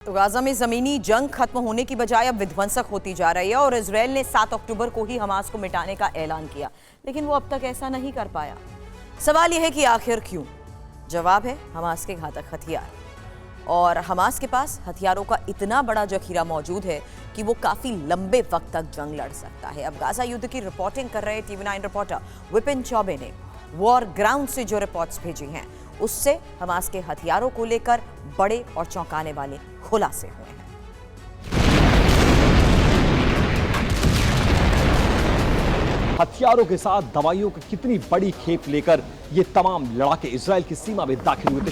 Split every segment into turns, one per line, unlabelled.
तो गाजा में जमीनी जंग खत्म होने की बजाय अब विध्वंसक होती जा रही है और इजराइल ने 7 अक्टूबर को ही हमास को मिटाने का ऐलान किया, लेकिन वो अब तक ऐसा नहीं कर पाया। सवाल यह है कि आखिर क्यों? जवाब है हमास के घातक हथियार। और हमास के पास हथियारों का इतना बड़ा जखीरा मौजूद है कि वो काफी लंबे वक्त तक जंग लड़ सकता है। अब गाजा युद्ध की रिपोर्टिंग कर रहे TV9 रिपोर्टर विपिन चौबे ने वॉर ग्राउंड से जो रिपोर्ट्स भेजी हैं उससे हमास के हथियारों को लेकर बड़े और चौंकाने वाले खुलासे हुए हैं।
हथियारों के साथ दवाइयों की कितनी बड़ी खेप लेकर ये तमाम लड़ाके इजराइल की सीमा में दाखिल हुए थे।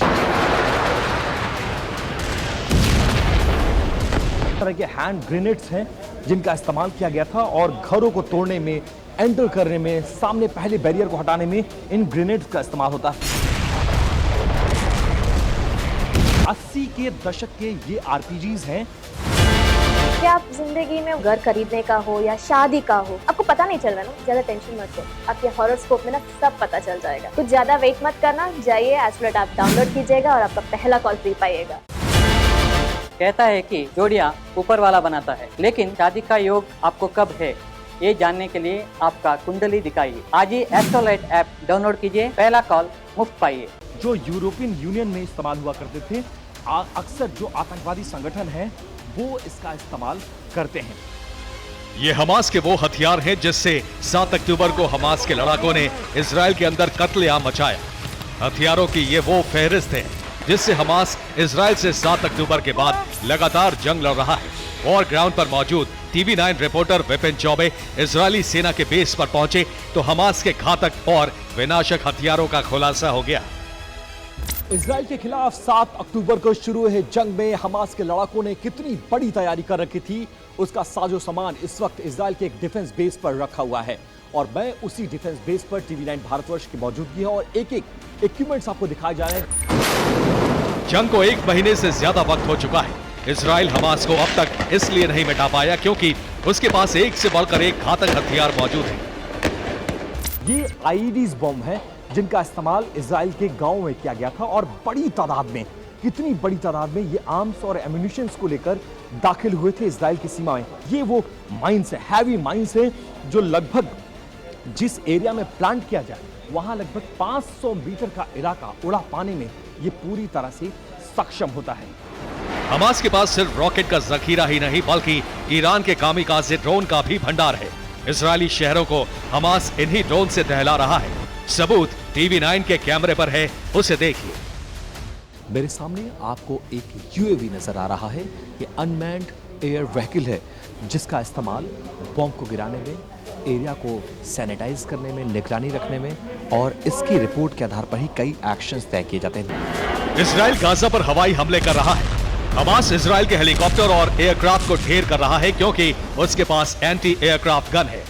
तरह के हैंड ग्रेनेड्स हैं जिनका इस्तेमाल किया गया था और घरों को तोड़ने में, एंटर करने में, सामने पहले बैरियर को हटाने में इन ग्रेनेड्स का इस्तेमाल होता है। 80 के दशक के ये आरपीजीज हैं।
क्या आप जिंदगी में घर खरीदने का हो या शादी का हो, आपको पता नहीं चल रहा ना, ज्यादा टेंशन मत लो, आपके हॉरोस्कोप में ना सब पता चल जाएगा। कुछ ज्यादा वेट मत करना, जाइए एस्ट्रोलैट आप डाउनलोड कीजिएगा और आपका पहला कॉल फ्री पाइएगा।
कहता है कि जोड़ियां ऊपर वाला बनाता है, लेकिन शादी का योग आपको कब है ये जानने के लिए आपका कुंडली दिखाइए। आज ही एस्ट्रोलैट ऐप डाउनलोड कीजिए, पहला कॉल मुफ्त पाइए।
जो यूरोपियन यूनियन में इस्तेमाल हुआ करते थे, अक्सर जो आतंकवादी संगठन है वो इसका इस्तेमाल करते हैं।
ये हमास के वो हथियार हैं जिससे 7 अक्टूबर को हमास के लड़ाकों ने इजराइल के अंदर कत्लेआम मचाया। हथियारों की ये वो फहरिस्त है जिससे हमास इजराइल से 7 अक्टूबर के बाद लगातार जंग लड़ रहा है। वॉर ग्राउंड पर मौजूद TV9 reporter Vipin Choubey Israeli सेना के बेस पर पहुंचे तो हमास के घातक और विनाशक हथियारों का खुलासा हो गया।
इजराइल के खिलाफ 7 अक्टूबर को शुरू हुए जंग में हमास के लड़ाकों ने कितनी बड़ी तैयारी कर रखी थी, उसका साजो सामान इस वक्त इजराइल के एक डिफेंस बेस पर रखा हुआ है। और मैं उसी डिफेंस बेस पर TV9 भारतवर्ष की मौजूदगी है और एक एक इक्विपमेंट्स आपको दिखाए जा रहे हैं।
जंग को 1 महीने से ज्यादा वक्त हो चुका है। इजराइल हमास को अब तक इसलिए नहीं मिटा पाया क्योंकि उसके पास एक से बढ़कर एक घातक हथियार मौजूद है।
ये आईईडीज बम है जिनका इस्तेमाल इजराइल के गांवों में किया गया था और बड़ी तादाद में, कितनी बड़ी तादाद में ये आर्म्स और एम्युनिशंस को लेकर दाखिल हुए थे इजराइल की सीमा में। ये वो माइंस है, हैवी माइंस है जो लगभग जिस एरिया में प्लांट किया जाए वहां लगभग 500 मीटर का इलाका उड़ा पाने में ये पूरी तरह से सक्षम होता है।
हमास के पास सिर्फ रॉकेट का जखीरा ही नहीं बल्कि ईरान के कामिकाज़े ड्रोन का भी भंडार है। इजरायली शहरों को हमास इन्हीं ड्रोन से दहला रहा है। सबूत TV9 के कैमरे पर है, उसे देखिए।
मेरे सामने आपको एक UAV नजर आ रहा है। ये अनमैन्ड एयर व्हीकल है जिसका इस्तेमाल बॉम्ब को गिराने में, एरिया को सैनिटाइज करने में, निगरानी रखने में और इसकी रिपोर्ट के आधार पर ही कई एक्शंस तय किए जाते हैं।
इजराइल गाजा पर हवाई हमले कर रहा है। हमास इजराइल के हेलीकॉप्टर और एयरक्राफ्ट को ढेर कर रहा है क्योंकि उसके पास एंटी एयरक्राफ्ट गन है।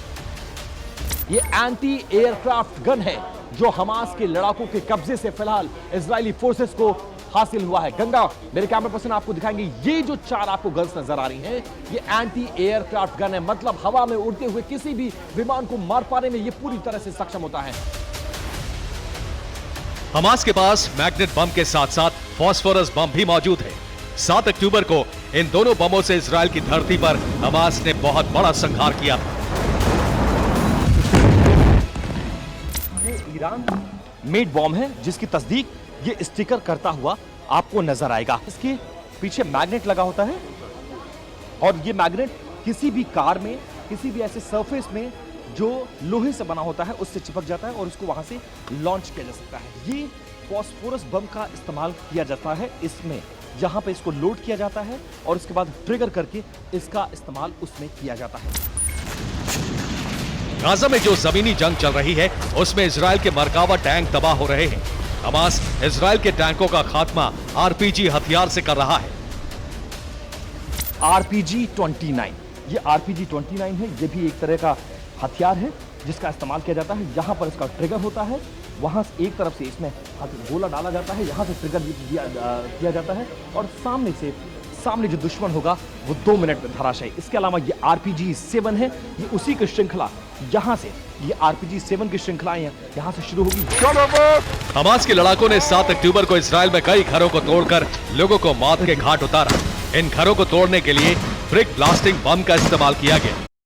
ये एंटी एयरक्राफ्ट गन है जो हमास के लड़ाकों के कब्जे से फिलहाल इजरायली फोर्सेस को हासिल हुआ है। गंगा मेरे कैमरा पर्सन आपको दिखाएंगे, ये जो 4 आपको गन्स नजर आ रही हैं ये एंटी एयरक्राफ्ट गन है, मतलब हवा में उड़ते हुए किसी भी विमान को मार पाने में ये पूरी तरह से सक्षम होता है।
हमास के पास मैग्नेट बम के साथ साथ फास्फोरस बम भी मौजूद है। 7 अक्टूबर को इन दोनों बमों से इजराइल की धरती पर हमास ने बहुत बड़ा संहार किया था।
ये ईरान मेड बॉम्ब है जिसकी तस्दीक ये स्टिकर करता हुआ आपको नजर आएगा। इसके पीछे मैग्नेट लगा होता है और ये मैग्नेट किसी भी कार में, किसी भी ऐसे सरफेस में जो लोहे से बना होता है उससे चिपक जाता है और उसको वहां से लॉन्च किया जा सकता है। ये फास्फोरस बम का इस्तेमाल किया जाता है इसमें, जहां पे इसको लोड किया जाता है और उसके बाद ट्रिगर करके इसका इस्तेमाल उसमें किया जाता है।
गाजा में जो जमीनी जंग चल रही है उसमें इजराइल के मरकावा टैंक तबाह हो रहे हैं। हमास इजराइल के टैंकों का खात्मा RPG हथियार से कर रहा है।
RPG-29, ये RPG-29 है, ये भी एक तरह का हथियार है जिसका इस्तेमाल किया जाता है। यहाँ पर इसका ट्रिगर होता है, वहां से एक तरफ से इसमें गोला डाला जाता है, यहाँ से ट्रिगर किया जाता है और सामने जो दुश्मन होगा वो 2 मिनट में धराशायी। इसके अलावा ये RPG-7 है, ये उसी की श्रृंखला, यहाँ से ये RPG-7 की श्रृंखलाएं यहाँ से शुरू होगी।
हमास के लड़ाकों ने 7 अक्टूबर को इजराइल में कई घरों को तोड़कर लोगों को मौत के घाट उतारा। इन घरों को तोड़ने के लिए ब्रिक ब्लास्टिंग बम का इस्तेमाल किया गया।